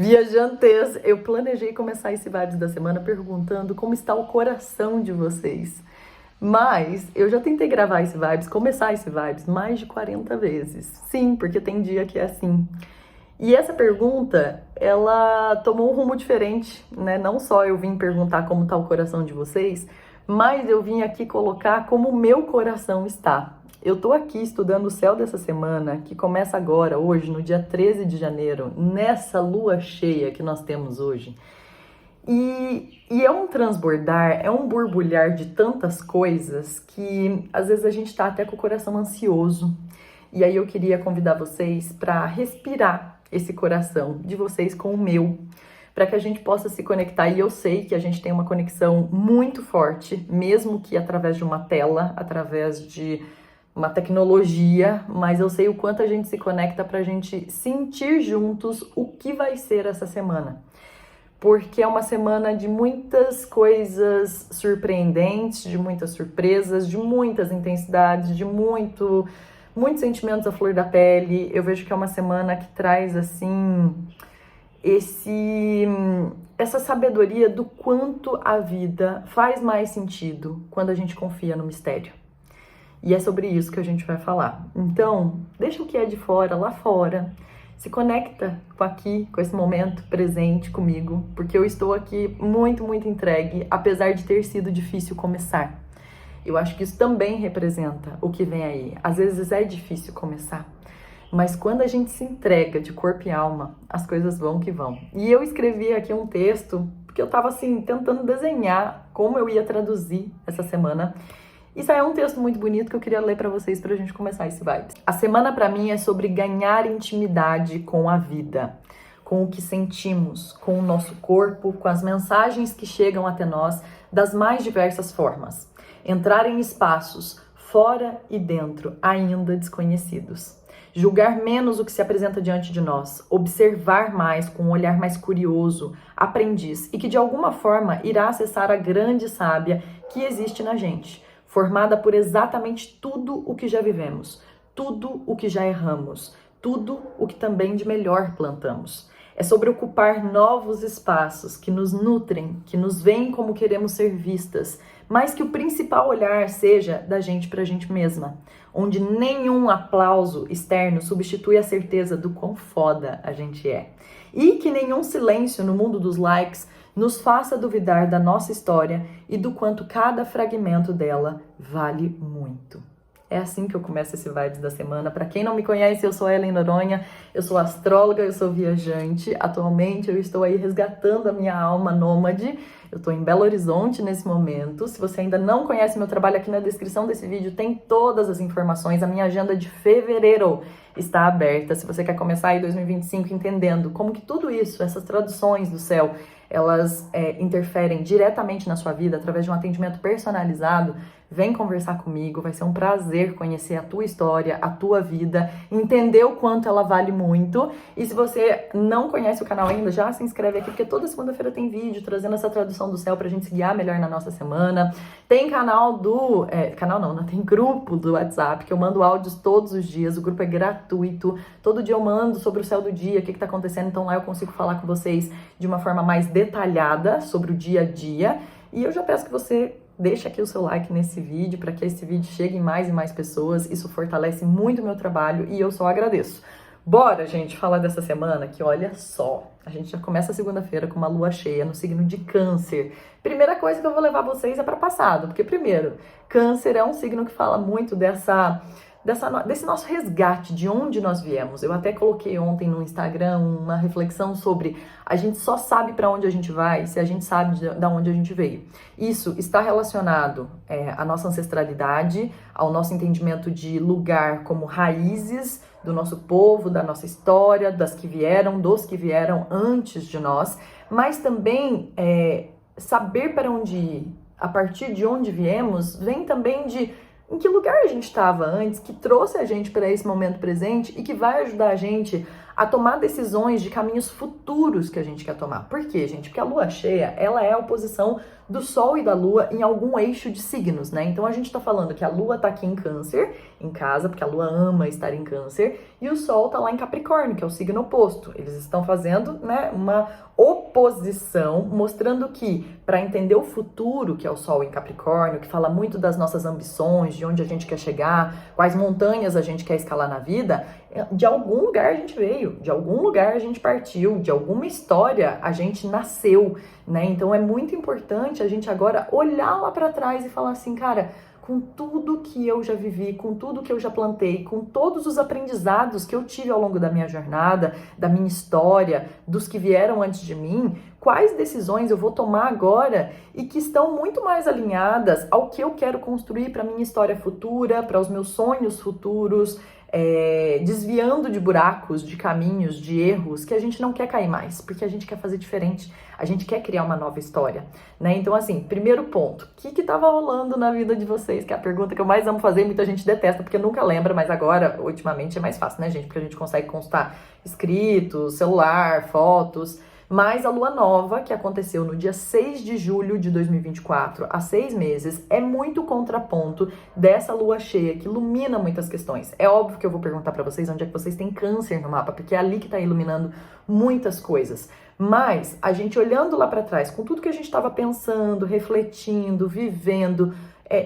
Viajantes, eu planejei começar esse Vibes da semana perguntando como está o coração de vocês. Mas eu já tentei gravar esse Vibes, começar esse Vibes mais de 40 vezes. Sim, porque tem dia que é assim. E essa pergunta, ela tomou um rumo diferente, né? Não só eu vim perguntar como está o coração de vocês, mas eu vim aqui colocar como o meu coração está. Eu tô aqui estudando o céu dessa semana, que começa agora, hoje, no dia 13 de janeiro, nessa lua cheia que nós temos hoje. E é um transbordar, é um borbulhar de tantas coisas que às vezes a gente tá até com o coração ansioso. E aí eu queria convidar vocês para respirar esse coração de vocês com o meu, para que a gente possa se conectar. E eu sei que a gente tem uma conexão muito forte, mesmo que através de uma tela, através de uma tecnologia, mas eu sei o quanto a gente se conecta para a gente sentir juntos o que vai ser essa semana. Porque é uma semana de muitas coisas surpreendentes, de muitas surpresas, de muitas intensidades, de muitos sentimentos à flor da pele. Eu vejo que é uma semana que traz, assim, essa sabedoria do quanto a vida faz mais sentido quando a gente confia no mistério. E é sobre isso que a gente vai falar. Então, deixa o que é de fora lá fora. Se conecta com esse momento presente comigo, porque eu estou aqui muito, muito entregue, apesar de ter sido difícil começar. Eu acho que isso também representa o que vem aí. Às vezes é difícil começar, mas quando a gente se entrega de corpo e alma, as coisas vão que vão. E eu escrevi aqui um texto, porque eu estava assim, tentando desenhar como eu ia traduzir essa semana. Isso aí é um texto muito bonito que eu queria ler para vocês pra gente começar esse Vibes. A semana para mim é sobre ganhar intimidade com a vida, com o que sentimos, com o nosso corpo, com as mensagens que chegam até nós das mais diversas formas. Entrar em espaços fora e dentro ainda desconhecidos. Julgar menos o que se apresenta diante de nós, observar mais com um olhar mais curioso, aprendiz e que de alguma forma irá acessar a grande sábia que existe na gente, formada por exatamente tudo o que já vivemos, tudo o que já erramos, tudo o que também de melhor plantamos. É sobre ocupar novos espaços que nos nutrem, que nos veem como queremos ser vistas, mas que o principal olhar seja da gente para a gente mesma, onde nenhum aplauso externo substitui a certeza do quão foda a gente é. E que nenhum silêncio no mundo dos likes nos faça duvidar da nossa história e do quanto cada fragmento dela vale muito. É assim que eu começo esse Vibes da semana. Para quem não me conhece, eu sou a Ellen Noronha, eu sou astróloga, eu sou viajante. Atualmente eu estou aí resgatando a minha alma nômade. Eu estou em Belo Horizonte nesse momento. Se você ainda não conhece meu trabalho, aqui na descrição desse vídeo tem todas as informações. A minha agenda de fevereiro está aberta. Se você quer começar aí 2025 entendendo como que tudo isso, essas traduções do céu, elas interferem diretamente na sua vida através de um atendimento personalizado, vem conversar comigo, vai ser um prazer conhecer a tua história, a tua vida, entender o quanto ela vale muito. E se você não conhece o canal ainda, já se inscreve aqui, porque toda segunda-feira tem vídeo trazendo essa tradução do céu pra gente se guiar melhor na nossa semana. Tem tem grupo do WhatsApp, que eu mando áudios todos os dias, o grupo é gratuito, todo dia eu mando sobre o céu do dia, o que tá acontecendo, então lá eu consigo falar com vocês de uma forma mais detalhada sobre o dia a dia. E eu já peço que você deixa aqui o seu like nesse vídeo para que esse vídeo chegue em mais e mais pessoas. Isso fortalece muito o meu trabalho e eu só agradeço. Bora, gente, falar dessa semana que, olha só, a gente já começa a segunda-feira com uma lua cheia no signo de Câncer. Primeira coisa que eu vou levar vocês é para passado, porque primeiro, Câncer é um signo que fala muito desse nosso resgate, de onde nós viemos. Eu até coloquei ontem no Instagram uma reflexão sobre a gente só sabe para onde a gente vai se a gente sabe de onde a gente veio. Isso está relacionado à nossa ancestralidade, ao nosso entendimento de lugar como raízes do nosso povo, da nossa história, dos que vieram antes de nós, mas também saber para onde ir, a partir de onde viemos, vem também de em que lugar a gente estava antes, que trouxe a gente para esse momento presente e que vai ajudar a gente a tomar decisões de caminhos futuros que a gente quer tomar. Por quê, gente? Porque a lua cheia, ela é a oposição do Sol e da Lua em algum eixo de signos, né? Então a gente tá falando que a Lua tá aqui em Câncer, em casa, porque a Lua ama estar em Câncer, e o Sol tá lá em Capricórnio, que é o signo oposto. Eles estão fazendo, né, uma oposição, mostrando que para entender o futuro, que é o Sol em Capricórnio, que fala muito das nossas ambições, de onde a gente quer chegar, quais montanhas a gente quer escalar na vida, de algum lugar a gente veio, de algum lugar a gente partiu, de alguma história a gente nasceu, né? Então é muito importante a gente agora olhar lá para trás e falar assim, cara, com tudo que eu já vivi, com tudo que eu já plantei, com todos os aprendizados que eu tive ao longo da minha jornada, da minha história, dos que vieram antes de mim, quais decisões eu vou tomar agora e que estão muito mais alinhadas ao que eu quero construir para minha história futura, para os meus sonhos futuros, desviando de buracos, de caminhos, de erros que a gente não quer cair mais, porque a gente quer fazer diferente, a gente quer criar uma nova história, né? Então, assim, primeiro ponto, o que estava rolando na vida de vocês? Que é a pergunta que eu mais amo fazer, muita gente detesta, porque nunca lembra, mas agora, ultimamente, é mais fácil, né, gente? Porque a gente consegue consultar escritos, celular, fotos. Mas a lua nova, que aconteceu no dia 6 de julho de 2024, há 6 meses, é muito contraponto dessa lua cheia, que ilumina muitas questões. É óbvio que eu vou perguntar pra vocês onde é que vocês têm câncer no mapa, porque é ali que tá iluminando muitas coisas. Mas, a gente olhando lá pra trás, com tudo que a gente estava pensando, refletindo, vivendo,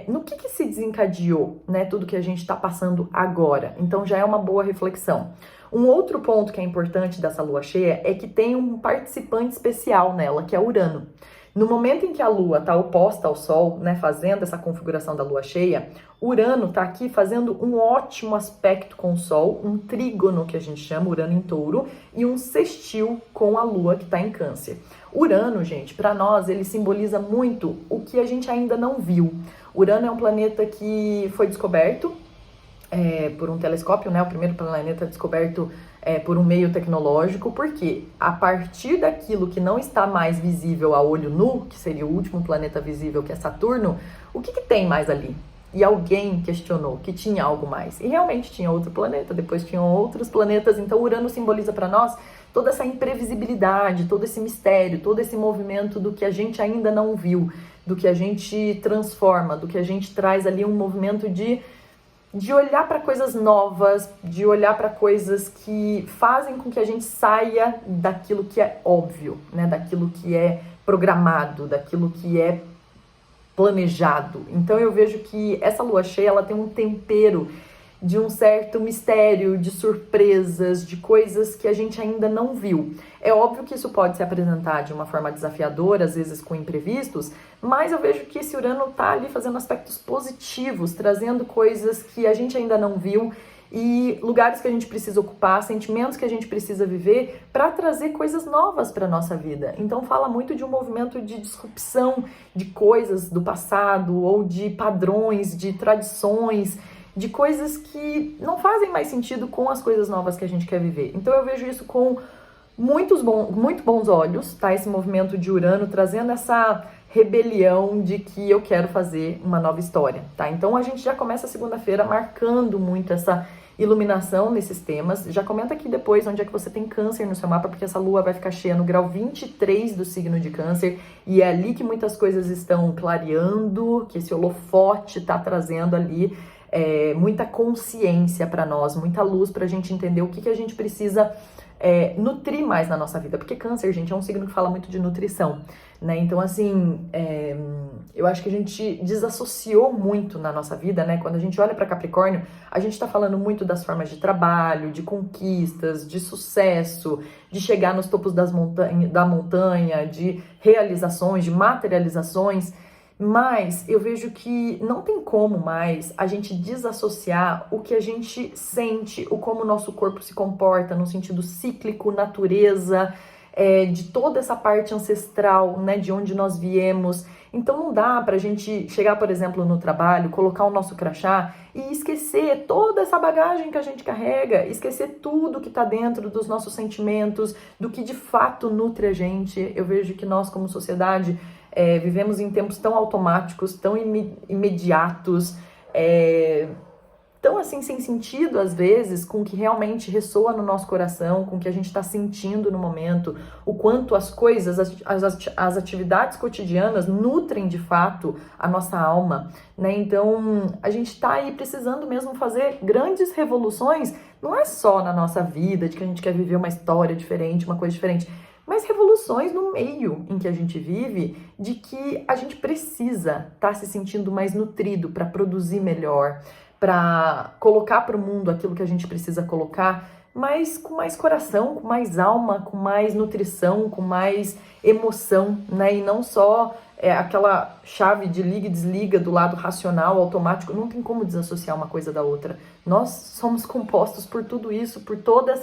no que se desencadeou, né, tudo que a gente está passando agora. Então já é uma boa reflexão. Um outro ponto que é importante dessa lua cheia é que tem um participante especial nela, que é Urano. No momento em que a lua está oposta ao Sol, né, fazendo essa configuração da lua cheia, Urano está aqui fazendo um ótimo aspecto com o Sol, um trígono que a gente chama, Urano em Touro, e um sextil com a lua que está em Câncer. Urano, gente, para nós, ele simboliza muito o que a gente ainda não viu. Urano é um planeta que foi descoberto por um telescópio, né? O primeiro planeta descoberto por um meio tecnológico, porque a partir daquilo que não está mais visível a olho nu, que seria o último planeta visível, que é Saturno, o que tem mais ali? E alguém questionou que tinha algo mais. E realmente tinha outro planeta, depois tinham outros planetas. Então Urano simboliza para nós toda essa imprevisibilidade, todo esse mistério, todo esse movimento do que a gente ainda não viu, do que a gente transforma, do que a gente traz ali um movimento de olhar para coisas novas, de olhar para coisas que fazem com que a gente saia daquilo que é óbvio, né? Daquilo que é programado, daquilo que é planejado. Então eu vejo que essa lua cheia, ela tem um tempero de um certo mistério, de surpresas, de coisas que a gente ainda não viu. É óbvio que isso pode se apresentar de uma forma desafiadora, às vezes com imprevistos, mas eu vejo que esse Urano tá ali fazendo aspectos positivos, trazendo coisas que a gente ainda não viu e lugares que a gente precisa ocupar, sentimentos que a gente precisa viver para trazer coisas novas para nossa vida. Então fala muito de um movimento de disrupção de coisas do passado ou de padrões, de tradições, de coisas que não fazem mais sentido com as coisas novas que a gente quer viver. Então eu vejo isso com muito bons olhos, tá? Esse movimento de Urano trazendo essa rebelião de que eu quero fazer uma nova história, tá? Então a gente já começa a segunda-feira marcando muito essa iluminação nesses temas. Já comenta aqui depois onde é que você tem câncer no seu mapa, porque essa lua vai ficar cheia no grau 23 do signo de câncer, e é ali que muitas coisas estão clareando, que esse holofote tá trazendo ali muita consciência para nós, muita luz para a gente entender o que a gente precisa nutrir mais na nossa vida, porque câncer, gente, é um signo que fala muito de nutrição, né? Então, assim, eu acho que a gente desassociou muito na nossa vida, né? Quando a gente olha para Capricórnio, a gente tá falando muito das formas de trabalho, de conquistas, de sucesso, de chegar nos topos da montanha, de realizações, de materializações. Mas eu vejo que não tem como mais a gente desassociar o que a gente sente, o como o nosso corpo se comporta no sentido cíclico, natureza, de toda essa parte ancestral, né, de onde nós viemos. Então não dá pra gente chegar, por exemplo, no trabalho, colocar o nosso crachá e esquecer toda essa bagagem que a gente carrega, esquecer tudo que tá dentro dos nossos sentimentos, do que de fato nutre a gente. Eu vejo que nós, como sociedade, vivemos em tempos tão automáticos, tão imediatos, tão assim sem sentido às vezes com o que realmente ressoa no nosso coração, com o que a gente está sentindo no momento, o quanto as coisas, as atividades cotidianas nutrem de fato a nossa alma, né? Então a gente está aí precisando mesmo fazer grandes revoluções, não é só na nossa vida, de que a gente quer viver uma história diferente, uma coisa diferente, mas revoluções no meio em que a gente vive, de que a gente precisa estar se sentindo mais nutrido para produzir melhor, para colocar para o mundo aquilo que a gente precisa colocar, mas com mais coração, com mais alma, com mais nutrição, com mais emoção, né? E não só aquela chave de liga e desliga do lado racional, automático. Não tem como desassociar uma coisa da outra. Nós somos compostos por tudo isso, por toda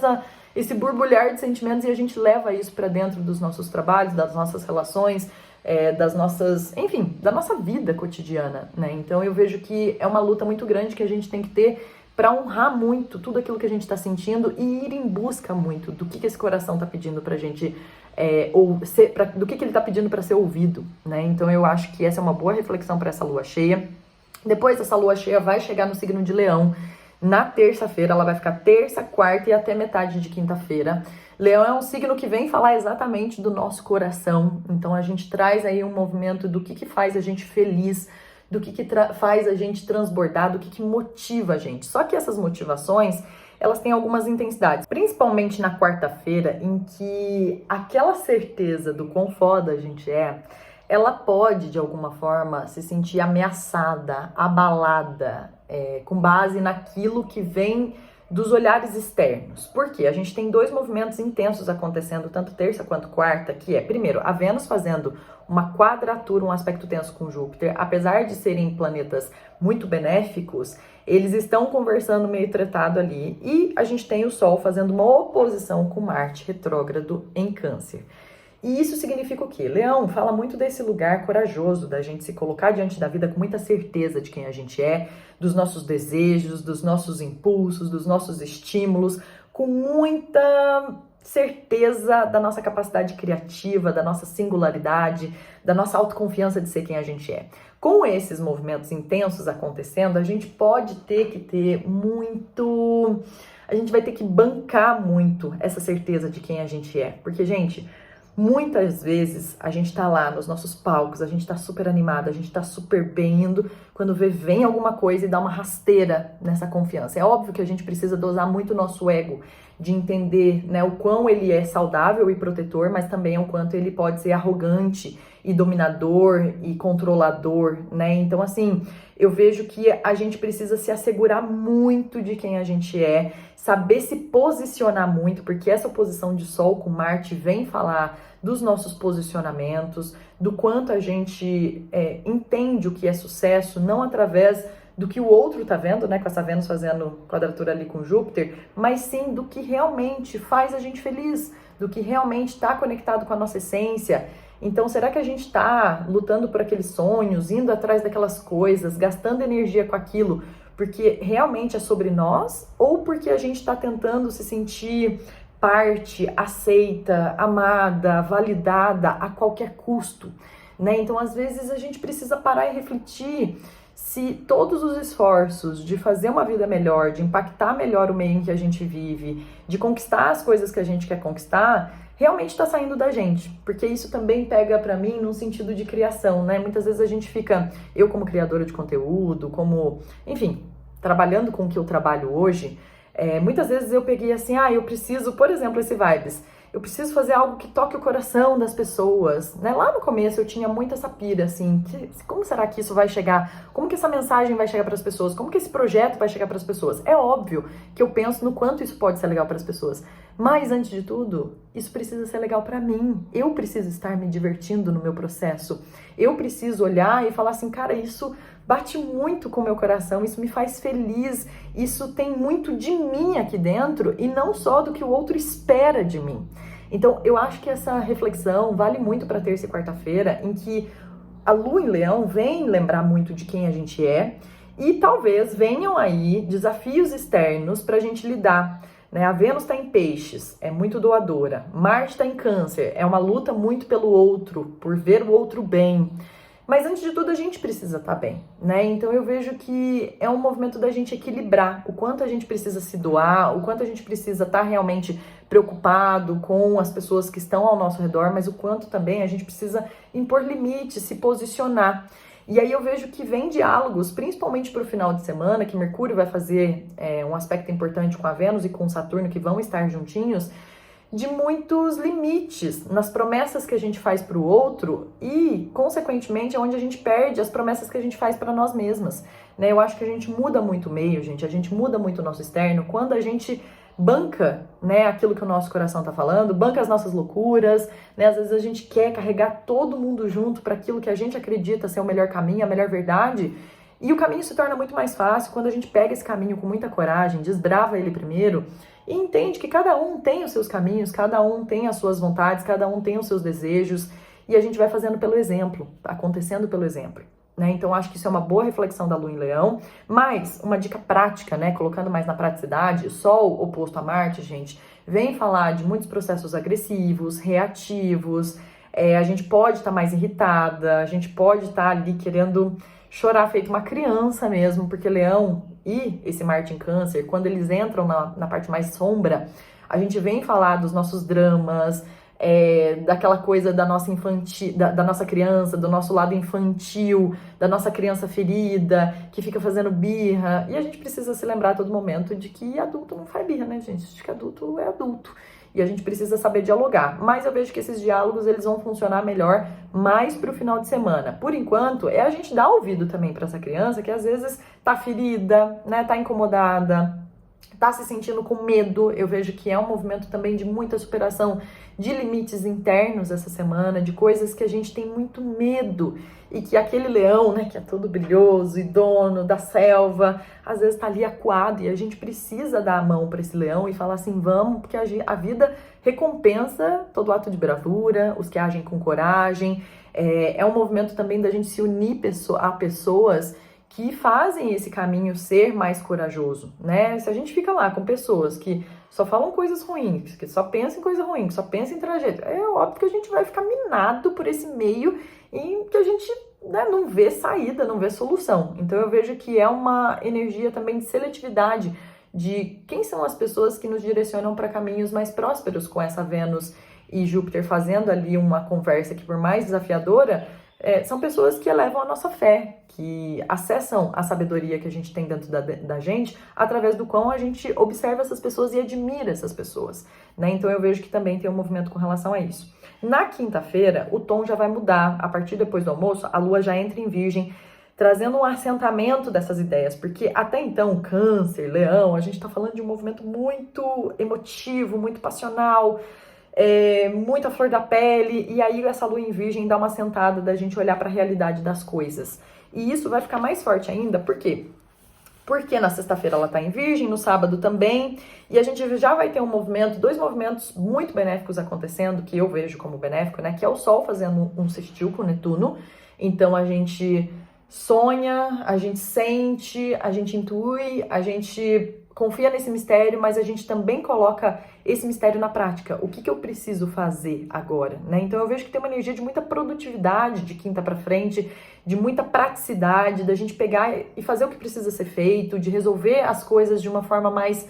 esse borbulhar de sentimentos, e a gente leva isso para dentro dos nossos trabalhos, das nossas relações, das nossas, enfim, da nossa vida cotidiana, né? Então eu vejo que é uma luta muito grande que a gente tem que ter para honrar muito tudo aquilo que a gente está sentindo e ir em busca muito do que esse coração está pedindo pra gente, do que ele está pedindo para ser ouvido, né? Então eu acho que essa é uma boa reflexão para essa lua cheia. Depois essa lua cheia vai chegar no signo de Leão na terça-feira, ela vai ficar terça, quarta e até metade de quinta-feira. Leão é um signo que vem falar exatamente do nosso coração, então a gente traz aí um movimento do que faz a gente feliz, do que faz a gente transbordar, do que motiva a gente. Só que essas motivações, elas têm algumas intensidades, principalmente na quarta-feira, em que aquela certeza do quão foda a gente ela pode, de alguma forma, se sentir ameaçada, abalada, com base naquilo que vem dos olhares externos. Por quê? A gente tem dois movimentos intensos acontecendo, tanto terça quanto quarta, que é, primeiro, a Vênus fazendo uma quadratura, um aspecto tenso com Júpiter. Apesar de serem planetas muito benéficos, eles estão conversando meio tretado ali. E a gente tem o Sol fazendo uma oposição com Marte retrógrado em Câncer. E isso significa o quê? Leão fala muito desse lugar corajoso, da gente se colocar diante da vida com muita certeza de quem a gente é, dos nossos desejos, dos nossos impulsos, dos nossos estímulos, com muita certeza da nossa capacidade criativa, da nossa singularidade, da nossa autoconfiança de ser quem a gente é. Com esses movimentos intensos acontecendo, a gente pode ter que ter muito... A gente vai ter que bancar muito essa certeza de quem a gente é. Porque, gente... Muitas vezes a gente tá lá nos nossos palcos, a gente tá super animado, a gente tá super bem indo, quando vem alguma coisa e dá uma rasteira nessa confiança. É óbvio que a gente precisa dosar muito o nosso ego, de entender, né, o quão ele é saudável e protetor, mas também o quanto ele pode ser arrogante e dominador e controlador, né? Então, assim, eu vejo que a gente precisa se assegurar muito de quem a gente é, saber se posicionar muito, porque essa oposição de Sol com Marte vem falar dos nossos posicionamentos, do quanto a gente entende o que é sucesso, não através do que o outro tá vendo, né, com essa Vênus fazendo quadratura ali com Júpiter, mas sim do que realmente faz a gente feliz, do que realmente está conectado com a nossa essência. Então, será que a gente está lutando por aqueles sonhos, indo atrás daquelas coisas, gastando energia com aquilo, porque realmente é sobre nós, ou porque a gente está tentando se sentir parte, aceita, amada, validada a qualquer custo, né? Então, às vezes, a gente precisa parar e refletir se todos os esforços de fazer uma vida melhor, de impactar melhor o meio em que a gente vive, de conquistar as coisas que a gente quer conquistar, realmente está saindo da gente, porque isso também pega para mim num sentido de criação, né? Muitas vezes a gente fica, eu como criadora de conteúdo, como, enfim, trabalhando com o que eu trabalho hoje, muitas vezes eu peguei assim, eu preciso, por exemplo, esse Vibes, eu preciso fazer algo que toque o coração das pessoas, né? Lá no começo eu tinha muito essa pira, assim, como será que isso vai chegar? Como que essa mensagem vai chegar para as pessoas? Como que esse projeto vai chegar para as pessoas? É óbvio que eu penso no quanto isso pode ser legal para as pessoas, mas antes de tudo, isso precisa ser legal para mim. Eu preciso estar me divertindo no meu processo. Eu preciso olhar e falar assim, cara, isso bate muito com o meu coração, isso me faz feliz, isso tem muito de mim aqui dentro e não só do que o outro espera de mim. Então, eu acho que essa reflexão vale muito para terça e quarta-feira, em que a Lua em Leão vem lembrar muito de quem a gente é e talvez venham aí desafios externos para a gente lidar, né? A Vênus está em Peixes, é muito doadora. Marte está em Câncer, é uma luta muito pelo outro, por ver o outro bem. Mas antes de tudo a gente precisa estar bem, né? Então eu vejo que é um movimento da gente equilibrar o quanto a gente precisa se doar, o quanto a gente precisa estar realmente preocupado com as pessoas que estão ao nosso redor, mas o quanto também a gente precisa impor limites, se posicionar. E aí eu vejo que vem diálogos, principalmente para o final de semana, que Mercúrio vai fazer um aspecto importante com a Vênus e com Saturno, que vão estar juntinhos, de muitos limites nas promessas que a gente faz para o outro e, consequentemente, é onde a gente perde as promessas que a gente faz para nós mesmas, né? Eu acho que a gente muda muito o meio, gente, a gente muda muito o nosso externo quando a gente banca, né, aquilo que o nosso coração tá falando, banca as nossas loucuras, né? Às vezes a gente quer carregar todo mundo junto para aquilo que a gente acredita ser o melhor caminho, a melhor verdade, e o caminho se torna muito mais fácil quando a gente pega esse caminho com muita coragem, desbrava ele primeiro e entende que cada um tem os seus caminhos, cada um tem as suas vontades, cada um tem os seus desejos, e a gente vai fazendo pelo exemplo, acontecendo pelo exemplo, né? Então acho que isso é uma boa reflexão da Lua em Leão, mas uma dica prática, né, colocando mais na praticidade, Sol oposto a Marte, gente, vem falar de muitos processos agressivos, reativos, a gente pode estar mais irritada, a gente pode estar ali querendo chorar feito uma criança mesmo, porque Leão e esse Marte em Câncer, quando eles entram na parte mais sombra, a gente vem falar dos nossos dramas, daquela coisa da nossa da nossa criança, do nosso lado infantil, da nossa criança ferida, que fica fazendo birra, e a gente precisa se lembrar a todo momento de que adulto não faz birra, né, gente? De que adulto é adulto. E a gente precisa saber dialogar. Mas eu vejo que esses diálogos, eles vão funcionar melhor mais pro final de semana. Por enquanto, é a gente dar ouvido também para essa criança que às vezes tá ferida, né, tá incomodada, tá se sentindo com medo. Eu vejo que é um movimento também de muita superação de limites internos essa semana, de coisas que a gente tem muito medo e que aquele leão, né, que é todo brilhoso e dono da selva, às vezes tá ali acuado e a gente precisa dar a mão para esse leão e falar assim, vamos, porque a vida recompensa todo ato de bravura, os que agem com coragem. É um movimento também da gente se unir a pessoas que fazem esse caminho ser mais corajoso, né? Se a gente fica lá com pessoas que só falam coisas ruins, que só pensam em coisa ruim, que só pensam em tragédia, é óbvio que a gente vai ficar minado por esse meio em que a gente, né, não vê saída, não vê solução. Então eu vejo que é uma energia também de seletividade, de quem são as pessoas que nos direcionam para caminhos mais prósperos com essa Vênus e Júpiter fazendo ali uma conversa que, por mais desafiadora, são pessoas que elevam a nossa fé, que acessam a sabedoria que a gente tem dentro da gente, através do qual a gente observa essas pessoas e admira essas pessoas, né? Então eu vejo que também tem um movimento com relação a isso. Na quinta-feira, o tom já vai mudar. A partir depois do almoço, a Lua já entra em Virgem, trazendo um assentamento dessas ideias, porque até então, Câncer, Leão, a gente tá falando de um movimento muito emotivo, muito passional, muito à flor da pele, e aí essa Lua em Virgem dá uma sentada da gente olhar para a realidade das coisas. E isso vai ficar mais forte ainda, por quê? Porque na sexta-feira ela tá em Virgem, no sábado também, e a gente já vai ter dois movimentos muito benéficos acontecendo, que eu vejo como benéfico, né? Que é o Sol fazendo um sextil com Netuno, então a gente sonha, a gente sente, a gente intui, a gente confia nesse mistério, mas a gente também coloca esse mistério na prática. O que eu preciso fazer agora, né? Então eu vejo que tem uma energia de muita produtividade de quinta para frente, de muita praticidade, da gente pegar e fazer o que precisa ser feito, de resolver as coisas de uma forma mais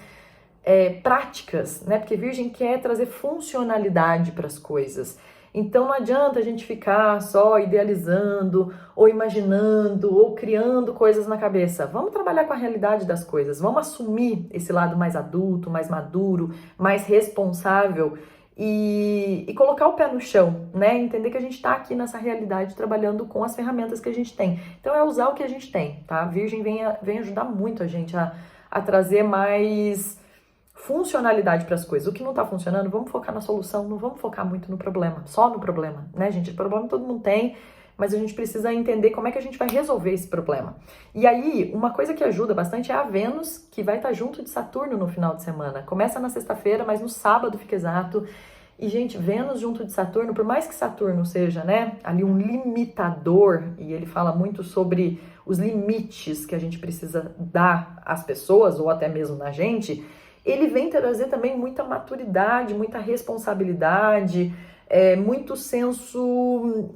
práticas, né? Porque Virgem quer trazer funcionalidade para as coisas. Então não adianta a gente ficar só idealizando, ou imaginando, ou criando coisas na cabeça. Vamos trabalhar com a realidade das coisas, vamos assumir esse lado mais adulto, mais maduro, mais responsável e colocar o pé no chão, né? Entender que a gente está aqui nessa realidade trabalhando com as ferramentas que a gente tem. Então é usar o que a gente tem, tá? Virgem vem ajudar muito a gente a trazer mais funcionalidade para as coisas. O que não tá funcionando, vamos focar na solução, não vamos focar muito no problema, só no problema, né, gente? O problema todo mundo tem, mas a gente precisa entender como é que a gente vai resolver esse problema. E aí, uma coisa que ajuda bastante é a Vênus, que vai estar junto de Saturno no final de semana. Começa na sexta-feira, mas no sábado fica exato. E, gente, Vênus junto de Saturno, por mais que Saturno seja, né, ali um limitador, e ele fala muito sobre os limites que a gente precisa dar às pessoas, ou até mesmo na gente, ele vem trazer também muita maturidade, muita responsabilidade, muito senso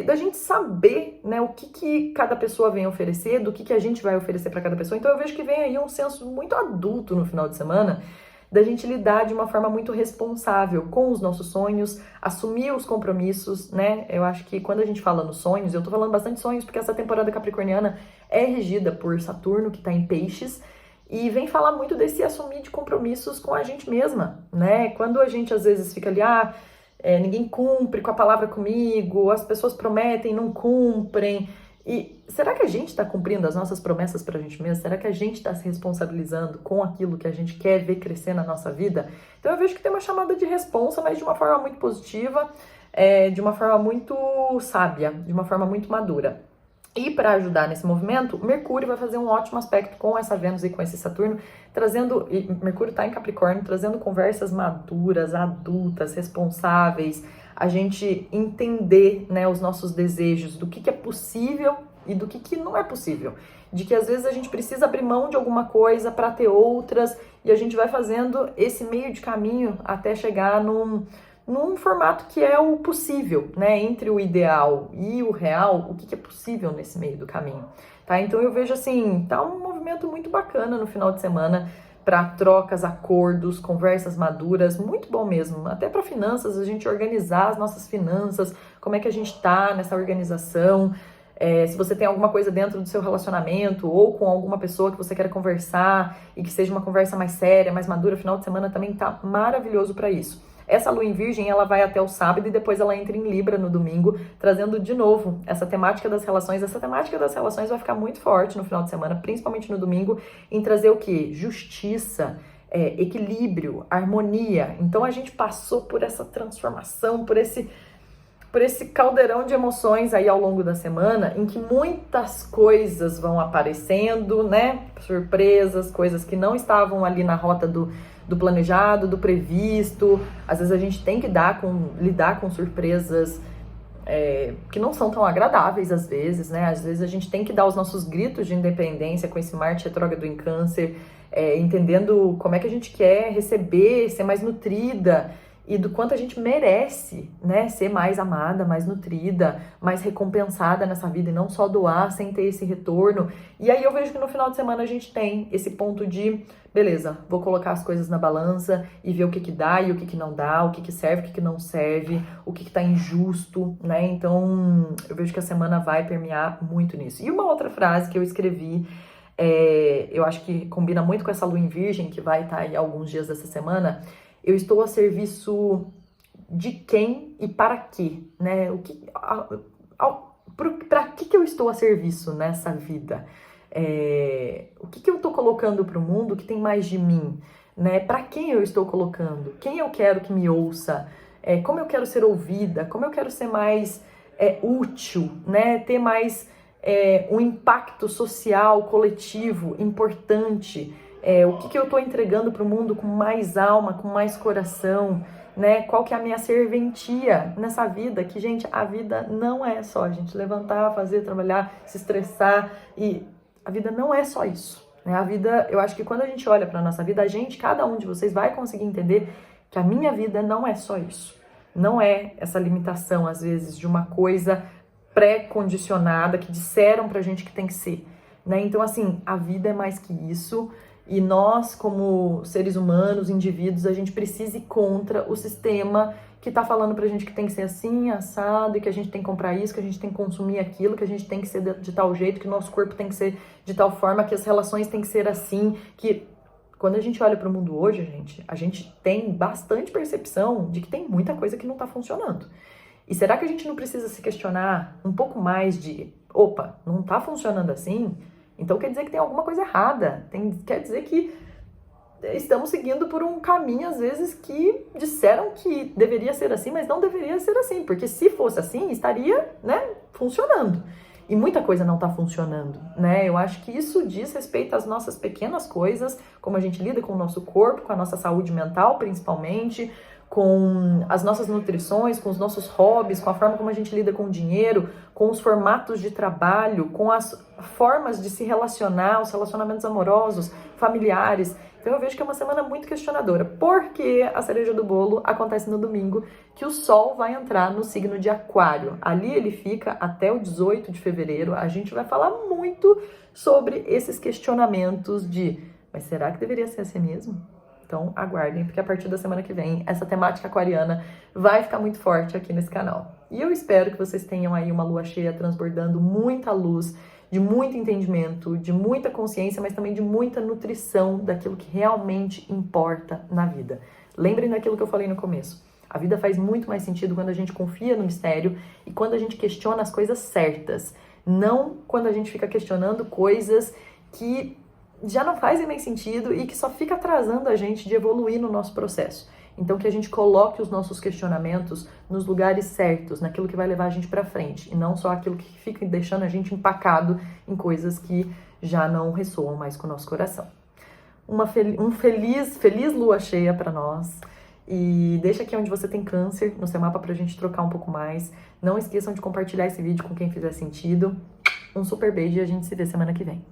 da gente saber, né, o que cada pessoa vem oferecer, do que a gente vai oferecer para cada pessoa. Então eu vejo que vem aí um senso muito adulto no final de semana, da gente lidar de uma forma muito responsável com os nossos sonhos, assumir os compromissos, né? Eu acho que quando a gente fala nos sonhos, eu tô falando bastante sonhos porque essa temporada capricorniana é regida por Saturno, que tá em Peixes, e vem falar muito desse assumir de compromissos com a gente mesma, né? Quando a gente às vezes fica ali, ninguém cumpre com a palavra comigo, as pessoas prometem, não cumprem. E será que a gente está cumprindo as nossas promessas para a gente mesmo? Será que a gente está se responsabilizando com aquilo que a gente quer ver crescer na nossa vida? Então eu vejo que tem uma chamada de responsa, mas de uma forma muito positiva, de uma forma muito sábia, de uma forma muito madura. E para ajudar nesse movimento, Mercúrio vai fazer um ótimo aspecto com essa Vênus e com esse Saturno, e Mercúrio está em Capricórnio, trazendo conversas maduras, adultas, responsáveis, a gente entender, né, os nossos desejos, do que é possível e do que não é possível. De que às vezes a gente precisa abrir mão de alguma coisa para ter outras, e a gente vai fazendo esse meio de caminho até chegar num formato que é o possível, né? Entre o ideal e o real, o que é possível nesse meio do caminho, tá? Então eu vejo assim, tá um movimento muito bacana no final de semana para trocas, acordos, conversas maduras, muito bom mesmo. Até para finanças, a gente organizar as nossas finanças, como é que a gente tá nessa organização. Se você tem alguma coisa dentro do seu relacionamento ou com alguma pessoa que você quer conversar e que seja uma conversa mais séria, mais madura, final de semana também tá maravilhoso para isso. Essa lua em Virgem, ela vai até o sábado e depois ela entra em Libra no domingo, trazendo de novo essa temática das relações. Essa temática das relações vai ficar muito forte no final de semana, principalmente no domingo, em trazer o quê? Justiça, equilíbrio, harmonia. Então a gente passou por essa transformação, por esse caldeirão de emoções aí ao longo da semana, em que muitas coisas vão aparecendo, né? Surpresas, coisas que não estavam ali na rota do planejado, do previsto. Às vezes a gente tem que lidar com surpresas que não são tão agradáveis às vezes, né? Às vezes a gente tem que dar os nossos gritos de independência com esse Marte retrógrado em Câncer, entendendo como é que a gente quer receber, ser mais nutrida, e do quanto a gente merece, né, ser mais amada, mais nutrida, mais recompensada nessa vida e não só doar sem ter esse retorno. E aí eu vejo que no final de semana a gente tem esse ponto de, beleza, vou colocar as coisas na balança e ver o que dá e o que não dá, o que serve, o que não serve, o que tá injusto, né? Então eu vejo que a semana vai permear muito nisso. E uma outra frase que eu escrevi, eu acho que combina muito com essa lua em Virgem, que vai estar aí alguns dias dessa semana. Eu estou a serviço de quem e para quê, né? Para que eu estou a serviço nessa vida? O que eu estou colocando para o mundo que tem mais de mim, né? Para quem eu estou colocando? Quem eu quero que me ouça? Como eu quero ser ouvida? Como eu quero ser mais útil, né? Ter mais um impacto social, coletivo, importante. O que eu estou entregando para o mundo com mais alma, com mais coração, né? Qual que é a minha serventia nessa vida? Que, gente, a vida não é só a gente levantar, fazer, trabalhar, se estressar, e a vida não é só isso, né? A vida, eu acho que quando a gente olha para a nossa vida, cada um de vocês vai conseguir entender que a minha vida não é só isso. Não é essa limitação, às vezes, de uma coisa pré-condicionada que disseram pra gente que tem que ser, né? Então, assim, a vida é mais que isso. E nós, como seres humanos, indivíduos, a gente precisa ir contra o sistema que tá falando pra gente que tem que ser assim, assado, e que a gente tem que comprar isso, que a gente tem que consumir aquilo, que a gente tem que ser de tal jeito, que o nosso corpo tem que ser de tal forma, que as relações têm que ser assim, que quando a gente olha pro mundo hoje, a gente tem bastante percepção de que tem muita coisa que não tá funcionando. E será que a gente não precisa se questionar um pouco mais de, opa, não tá funcionando assim? Então quer dizer que tem alguma coisa errada, quer dizer que estamos seguindo por um caminho, às vezes, que disseram que deveria ser assim, mas não deveria ser assim, porque se fosse assim, estaria, né, funcionando. E muita coisa não está funcionando, né? Eu acho que isso diz respeito às nossas pequenas coisas, como a gente lida com o nosso corpo, com a nossa saúde mental, principalmente, com as nossas nutrições, com os nossos hobbies, com a forma como a gente lida com o dinheiro, com os formatos de trabalho, com as formas de se relacionar, os relacionamentos amorosos, familiares. Então eu vejo que é uma semana muito questionadora, porque a cereja do bolo acontece no domingo, que o Sol vai entrar no signo de Aquário. Ali ele fica até o 18 de fevereiro. A gente vai falar muito sobre esses questionamentos de, mas será que deveria ser assim mesmo? Então aguardem, porque a partir da semana que vem, essa temática aquariana vai ficar muito forte aqui nesse canal. E eu espero que vocês tenham aí uma lua cheia transbordando muita luz, de muito entendimento, de muita consciência, mas também de muita nutrição daquilo que realmente importa na vida. Lembrem daquilo que eu falei no começo. A vida faz muito mais sentido quando a gente confia no mistério e quando a gente questiona as coisas certas. Não quando a gente fica questionando coisas que já não fazem mais sentido e que só fica atrasando a gente de evoluir no nosso processo. Então que a gente coloque os nossos questionamentos nos lugares certos, naquilo que vai levar a gente para frente, e não só aquilo que fica deixando a gente empacado em coisas que já não ressoam mais com o nosso coração. Feliz lua cheia para nós. E deixa aqui onde você tem câncer no seu mapa pra gente trocar um pouco mais. Não esqueçam de compartilhar esse vídeo com quem fizer sentido. Um super beijo e a gente se vê semana que vem.